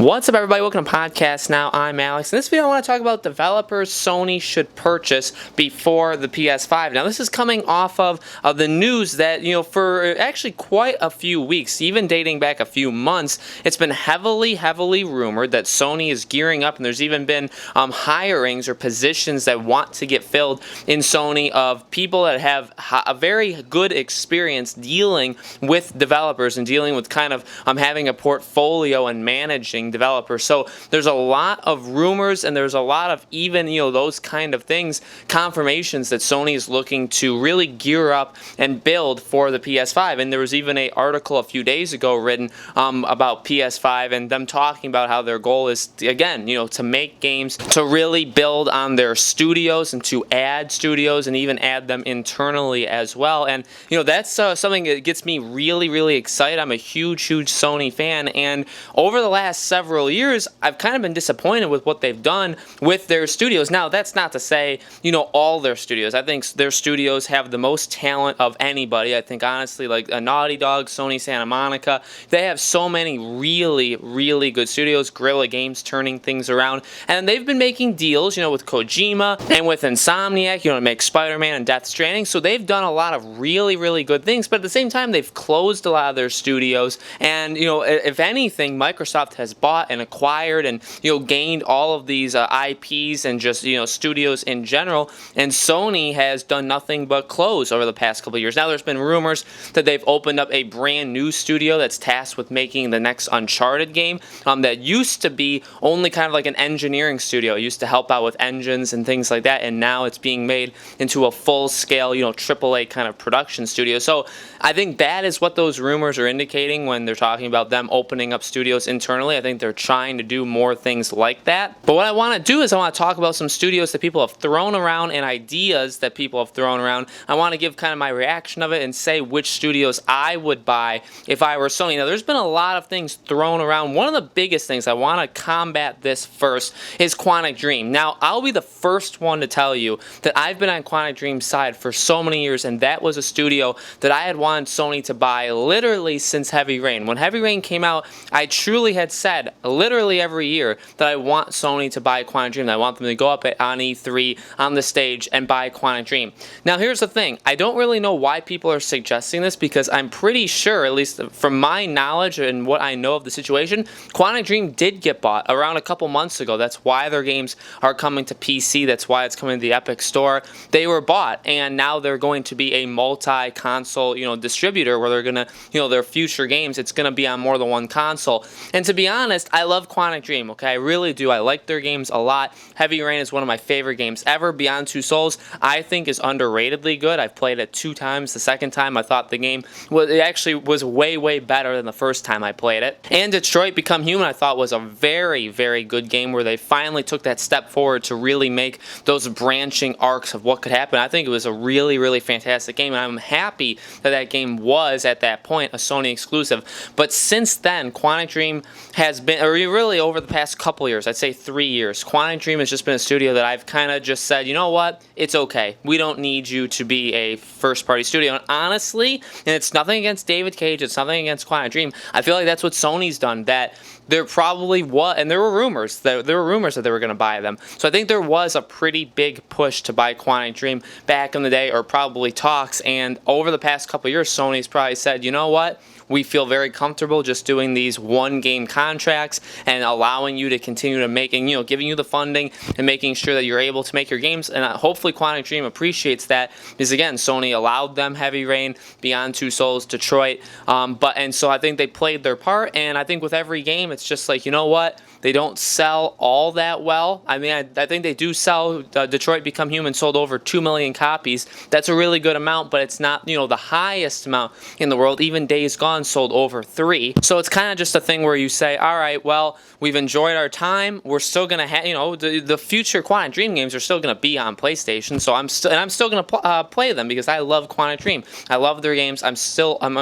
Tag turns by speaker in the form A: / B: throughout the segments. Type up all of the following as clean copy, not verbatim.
A: What's up, everybody? Welcome to Podcast Now. I'm Alex. In this video, I want to talk about developers Sony should purchase before the PS5. Now, this is coming off of the news that, for actually quite a few weeks, even dating back a few months, it's been heavily rumored that Sony is gearing up, and there's even been hirings or positions that want to get filled in Sony of people that have a very good experience dealing with developers and dealing with kind of having a portfolio and managing developers. So there's a lot of rumors and there's a lot of even those kind of things, confirmations that Sony is looking to really gear up and build for the PS5. And there was even an article a few days ago written about PS5 and them talking about how their goal is to make games, to really build on their studios and to add studios and even add them internally as well. And that's something that gets me really excited. I'm a huge Sony fan, and over the last several years, I've kind of been disappointed with what they've done with their studios. Now, that's not to say, all their studios. I think their studios have the most talent of anybody. I think, honestly, like a Naughty Dog, Sony Santa Monica, they have so many really good studios, Guerrilla Games turning things around, and they've been making deals, with Kojima and with Insomniac, to make Spider-Man and Death Stranding, so they've done a lot of really good things, but at the same time, they've closed a lot of their studios, and, if anything, Microsoft has bought and acquired and gained all of these IPs and just studios in general, and Sony has done nothing but close over the past couple of years. Now there's been rumors that they've opened up a brand new studio that's tasked with making the next Uncharted game that used to be only kind of like an engineering studio. It used to help out with engines and things like that, and now it's being made into a full-scale AAA kind of production studio. So I think that is what those rumors are indicating when they're talking about them opening up studios internally. I think they're trying to do more things like that. But what I want to do is I want to talk about some studios that people have thrown around and ideas that people have thrown around. I want to give kind of my reaction of it and say which studios I would buy if I were Sony. Now, there's been a lot of things thrown around. One of the biggest things, I want to combat this first, is Quantic Dream. Now, I'll be the first one to tell you that I've been on Quantic Dream's side for so many years, and that was a studio that I had wanted Sony to buy literally since Heavy Rain. When Heavy Rain came out, I truly had said literally every year that I want Sony to buy Quantic Dream. I want them to go up on E3 on the stage and buy Quantic Dream. Now, here's the thing. I don't really know why people are suggesting this, because I'm pretty sure, at least from my knowledge and what I know of the situation, Quantic Dream did get bought around a couple months ago. That's why their games are coming to PC. That's why it's coming to the Epic Store. They were bought, and now they're going to be a multi-console, distributor where they're going to, their future games, it's going to be on more than one console. And to be honest, I love Quantic Dream, okay? I really do. I like their games a lot. Heavy Rain is one of my favorite games ever. Beyond Two Souls, I think, is underratedly good. I've played it 2 times. The second time, I thought the game was way better than the first time I played it. And Detroit Become Human, I thought, was a very good game where they finally took that step forward to really make those branching arcs of what could happen. I think it was a really fantastic game, and I'm happy that game was, at that point, a Sony exclusive. But since then, Quantic Dream has been, or really over the past couple years, I'd say 3 years, Quantic Dream has just been a studio that I've kind of just said, you know what, it's okay. We don't need you to be a first-party studio. And honestly, and it's nothing against David Cage, it's nothing against Quantic Dream, I feel like that's what Sony's done, that there probably was, and there were rumors that they were going to buy them. So I think there was a pretty big push to buy Quantic Dream back in the day, or probably talks, and over the past couple years, Sony's probably said, you know what, we feel very comfortable just doing these one-game contracts and allowing you to continue to make, and giving you the funding and making sure that you're able to make your games. And hopefully Quantic Dream appreciates that, because again, Sony allowed them Heavy Rain, Beyond Two Souls, Detroit, and so I think they played their part. And I think with every game, it's just like, you know what, they don't sell all that well. I mean, I think they do sell. Detroit Become Human sold over 2 million copies. That's a really good amount, but it's not the highest amount in the world. Even Days Gone sold over 3. So it's kind of just a thing where you say, all right, well, we've enjoyed our time. We're still going to have, the future Quantic Dream games are still going to be on PlayStation. So I'm still going to play them, because I love Quantic Dream. I love their games. I'm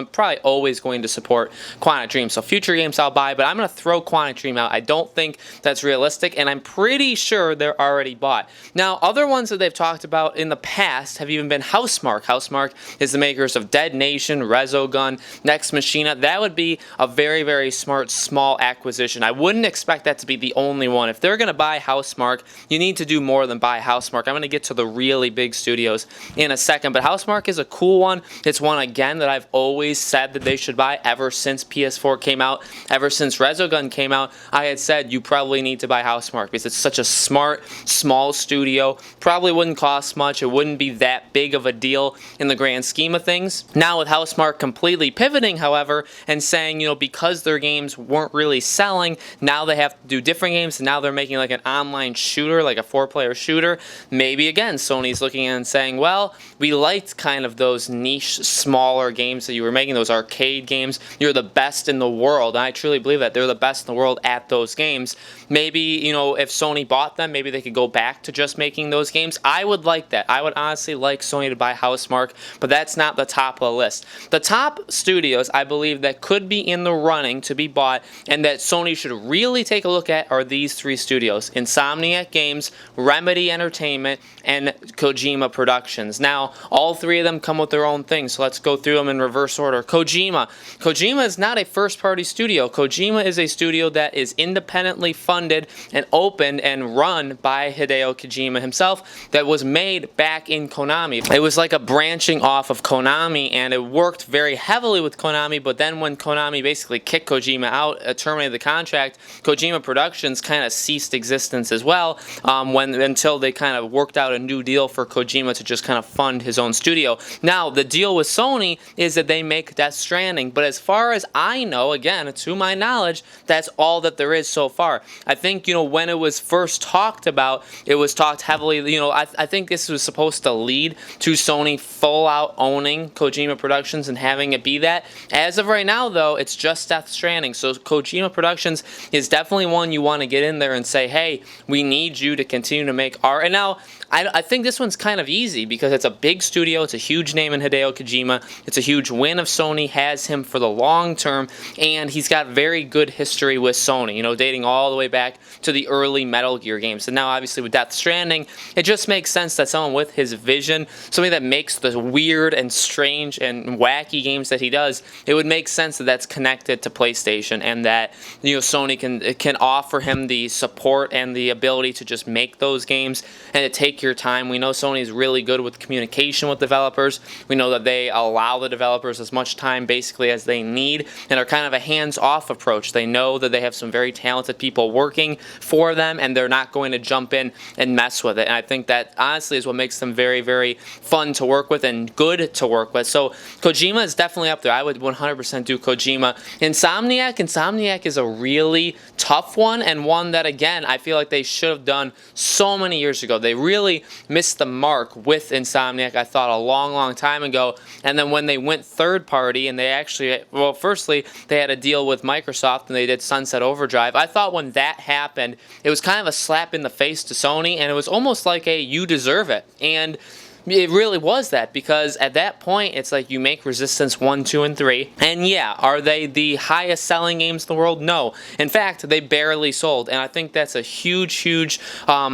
A: probably always going to support Quantic Dream. So future games I'll buy, but I'm going to throw throw Quantic Dream out. I don't think that's realistic, and I'm pretty sure they're already bought. Now, other ones that they've talked about in the past have even been Housemarque. Housemarque is the makers of Dead Nation, Resogun, Nex Machina. That would be a very, very smart, small acquisition. I wouldn't expect that to be the only one. If they're going to buy Housemarque, you need to do more than buy Housemarque. I'm going to get to the really big studios in a second, but Housemarque is a cool one. It's one, again, that I've always said that they should buy ever since PS4 came out, ever since Resogun came out. I had said you probably need to buy Housemarque because it's such a smart, small studio. Probably wouldn't cost much. It wouldn't be that big of a deal in the grand scheme of things. Now with Housemarque completely pivoting, however, and saying, because their games weren't really selling, now they have to do different games, and now they're making like an online shooter, like a 4-player shooter. Maybe again, Sony's looking at it and saying, well, we liked kind of those niche, smaller games that you were making, those arcade games. You're the best in the world, and I truly believe that they're the best in the world at those games. Maybe, if Sony bought them, maybe they could go back to just making those games. I would like that. I would honestly like Sony to buy Housemarque, but that's not the top of the list. The top studios, I believe, that could be in the running to be bought and that Sony should really take a look at are these 3 studios: Insomniac Games, Remedy Entertainment, and Kojima Productions. Now, all 3 of them come with their own things, so let's go through them in reverse order. Kojima. Kojima is not a first-party studio. Kojima is a studio that is independently funded and opened and run by Hideo Kojima himself, that was made back in Konami. It was like a branching off of Konami, and it worked very heavily with Konami, but then when Konami basically kicked Kojima out, terminated the contract, Kojima Productions kind of ceased existence as well, until they kind of worked out a new deal for Kojima to just kind of fund his own studio. Now, the deal with Sony is that they make Death Stranding, but as far as I know, again, to my knowledge, that's all that there is so far. I think, when it was first talked about, it was talked heavily, I think this was supposed to lead to Sony full out owning Kojima Productions and having it be that. As of right now, though, it's just Death Stranding, so Kojima Productions is definitely one you want to get in there and say, hey, we need you to continue to make art. And now, I think this one's kind of easy because it's a big studio, it's a huge name in Hideo Kojima, it's a huge win if Sony has him for the long term, and he's got very good history with Sony, dating all the way back to the early Metal Gear games. And now obviously with Death Stranding, it just makes sense that someone with his vision, somebody that makes the weird and strange and wacky games that he does, it would make sense that that's connected to PlayStation and that Sony can offer him the support and the ability to just make those games and to take your time. We know Sony is really good with communication with developers. We know that they allow the developers as much time basically as they need and are kind of a hands-off approach. They know that they have some very talented people working for them and they're not going to jump in and mess with it. And I think that honestly is what makes them very, very fun to work with and good to work with. So Kojima is definitely up there. I would 100% do Kojima. Insomniac is a really tough one, and one that, again, I feel like they should have done so many years ago. They really missed the mark with Insomniac, I thought, a long, long time ago. And then when they went third party and they actually, well, firstly, they had a deal with Microsoft and they did Sunset Overdrive. I thought when that happened, it was kind of a slap in the face to Sony, and it was almost like a you deserve it. And it really was that, because at that point, it's like you make Resistance 1, 2, and 3. And yeah, are they the highest selling games in the world? No. In fact, they barely sold. And I think that's a huge, huge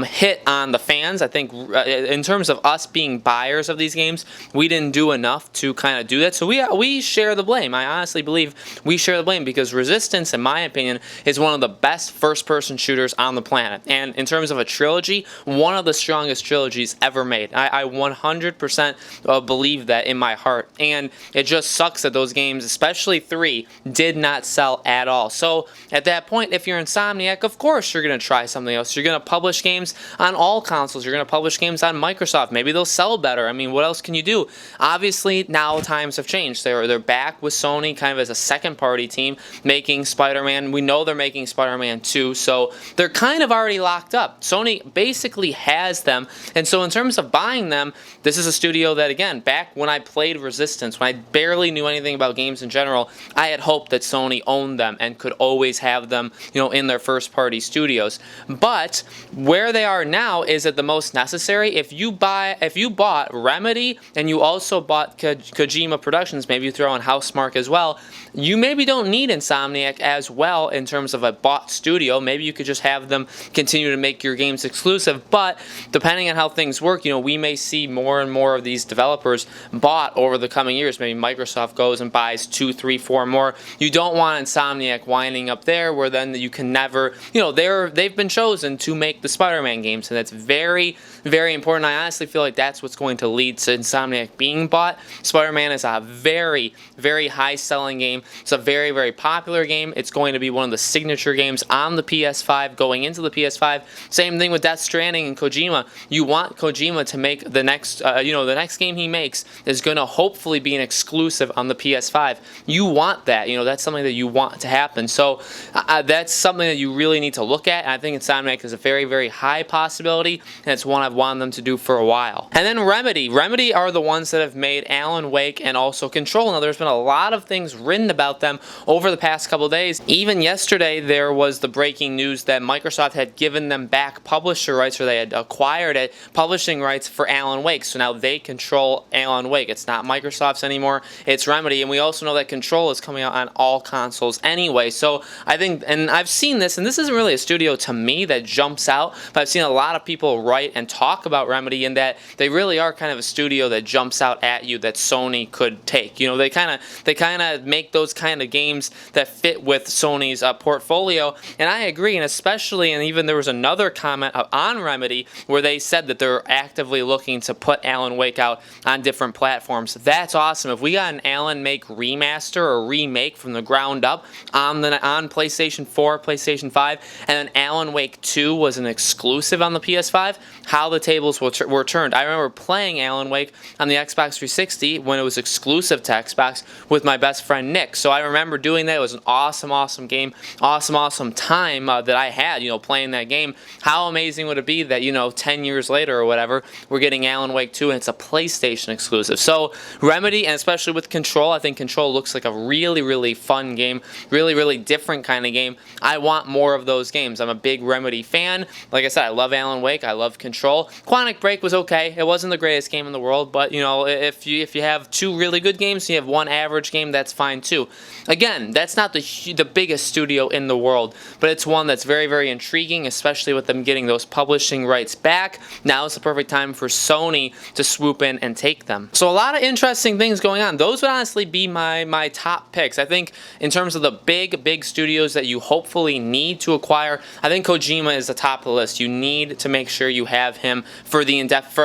A: hit on the fans. I think in terms of us being buyers of these games, we didn't do enough to kind of do that. So we share the blame. I honestly believe we share the blame because Resistance, in my opinion, is one of the best first-person shooters on the planet. And in terms of a trilogy, one of the strongest trilogies ever made. I 100% believe that in my heart, and it just sucks that those games, especially 3, did not sell at all. So at that point, if you're Insomniac, of course you're going to try something else. You're going to publish games on all consoles. You're going to publish games on Microsoft. Maybe they'll sell better. I mean, what else can you do? Obviously, now times have changed. They're back with Sony kind of as a second-party team making Spider-Man. We know they're making Spider-Man 2, so they're kind of already locked up. Sony basically has them, and so in terms of buying them, this is a studio that, again, back when I played Resistance, when I barely knew anything about games in general, I had hoped that Sony owned them and could always have them, in their first-party studios. But where they are now is at the most necessary. If you bought Remedy and you also bought Kojima Productions, maybe you throw in Housemarque as well, you maybe don't need Insomniac as well in terms of a bought studio. Maybe you could just have them continue to make your games exclusive, but depending on how things work, we may see more and more of these developers bought over the coming years. Maybe Microsoft goes and buys 2, 3, 4 more. You don't want Insomniac winding up there where then you can never, they've been chosen to make the Spider-Man games, and that's very, very important. I honestly feel like that's what's going to lead to Insomniac being bought. Spider-Man is a very, very high-selling game. It's a very, very popular game. It's going to be one of the signature games on the PS5 going into the PS5. Same thing with Death Stranding and Kojima. You want Kojima to make the next, the next game he makes is going to hopefully be an exclusive on the PS5. You want that. That's something that you want to happen. So that's something that you really need to look at. And I think Insomniac is a very, very high possibility, and it's one I've wanted them to do for a while. And then Remedy. Remedy are the ones that have made Alan Wake and also Control. Now, there's been a lot of things written about them over the past couple days. Even yesterday, there was the breaking news that Microsoft had given them back publisher rights, or they had acquired publishing rights for Alan Wake. So now they control Alan Wake. It's not Microsoft's anymore. It's Remedy. And we also know that Control is coming out on all consoles anyway. So I think, and I've seen this, and this isn't really a studio to me that jumps out, but I've seen a lot of people write and talk about Remedy in that they really are kind of a studio that jumps out at you that Sony could take. They kind of make those kind of games that fit with Sony's portfolio, and I agree. And especially, and even there was another comment on Remedy where they said that they're actively looking to put Alan Wake out on different platforms. That's awesome. If we got an Alan Wake remaster or remake from the ground up on PlayStation 4, PlayStation 5, and then Alan Wake 2 was an exclusive on the PS5, how the tables were turned. I remember playing Alan Wake on the Xbox 360 when it was exclusive to Xbox with my best friend Nick. So I remember doing that. It was an awesome, awesome game, awesome time that I had, playing that game. How amazing would it be that, 10 years later or whatever, we're getting Alan Wake 2 and it's a PlayStation exclusive. So Remedy, and especially with Control, I think Control looks like a really, really fun game, really, really different kind of game. I want more of those games. I'm a big Remedy fan. Like I said, I love Alan Wake. I love Control. Quantic Break was okay. It wasn't the greatest game in the world, but, if you have 2 really good games, you have 1 average game, that's fine too. Again, that's not the biggest studio in the world, but it's one that's very, very intriguing, especially with them getting those publishing rights back. Now is the perfect time for Sony to swoop in and take them. So a lot of interesting things going on. Those would honestly be my top picks. I think in terms of the big studios that you hopefully need to acquire, I think Kojima is the top of the list. You need to make sure you have him for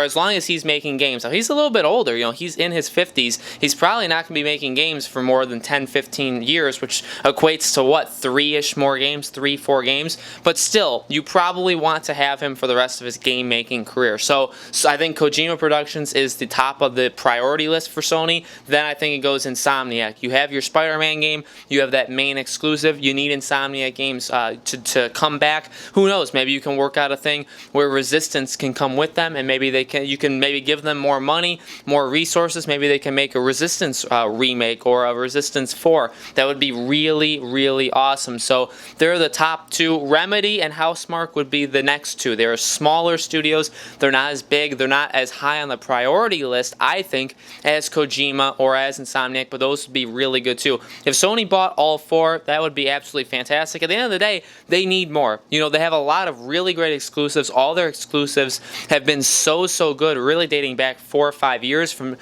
A: as long as he's making games. Now, he's a little bit older. He's in his 50s. He's probably not going to be making games for more than 10, 15 years, which equates to what, 3-ish more games, 3, 4 games. But still, you probably want to have him for the rest of his game-making career. So I think Kojima Productions is the top of the priority list for Sony. Then I think it goes Insomniac. You have your Spider-Man game. You have that main exclusive. You need Insomniac games to come back. Who knows? Maybe you can work out a thing where Resistance can come with them, and maybe you can maybe give them more money, more resources. Maybe they can make a Resistance remake or a Resistance 4. That would be really, really awesome. So they're the top 2. Remedy and Housemarque would be the next 2. They're smaller studios. They're not as big. They're not as high on the priority list, I think, as Kojima or as Insomniac, but those would be really good too. If Sony bought all 4, that would be absolutely fantastic. At the end of the day, they need more. They have a lot of really great exclusives. All their exclusives have been so good, really dating back 4 or 5 years from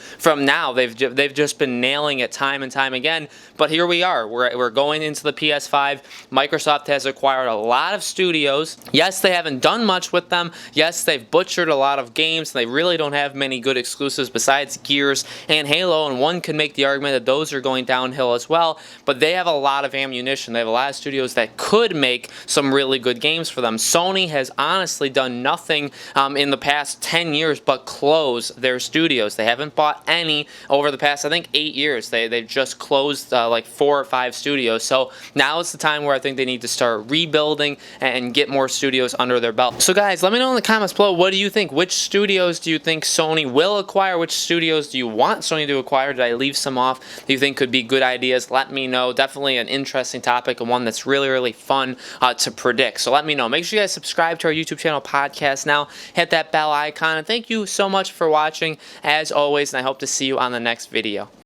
A: now. They've just been nailing it time and time again. But here we are. We're going into the PS5. Microsoft has acquired a lot of studios. Yes, they haven't done much with them. Yes, they've butchered a lot of games. They really don't have many good exclusives besides Gears and Halo, and one could make the argument that those are going downhill as well. But they have a lot of ammunition. They have a lot of studios that could make some really good games for them. Sony has honestly done nothing in the past 10 years but close their studios. They haven't bought any over the past, I think, 8 years. They've just closed like 4 or 5 studios. So now is the time where I think they need to start rebuilding and get more studios under their belt. So guys, let me know in the comments below, what do you think? Which studios do you think think Sony will acquire? Which studios do you want Sony to acquire? Did I leave some off that you think could be good ideas? Let me know. Definitely an interesting topic and one that's really, really fun to predict. So let me know. Make sure you guys subscribe to our YouTube channel, Podcast Now. Hit that bell icon. And thank you so much for watching, as always, and I hope to see you on the next video.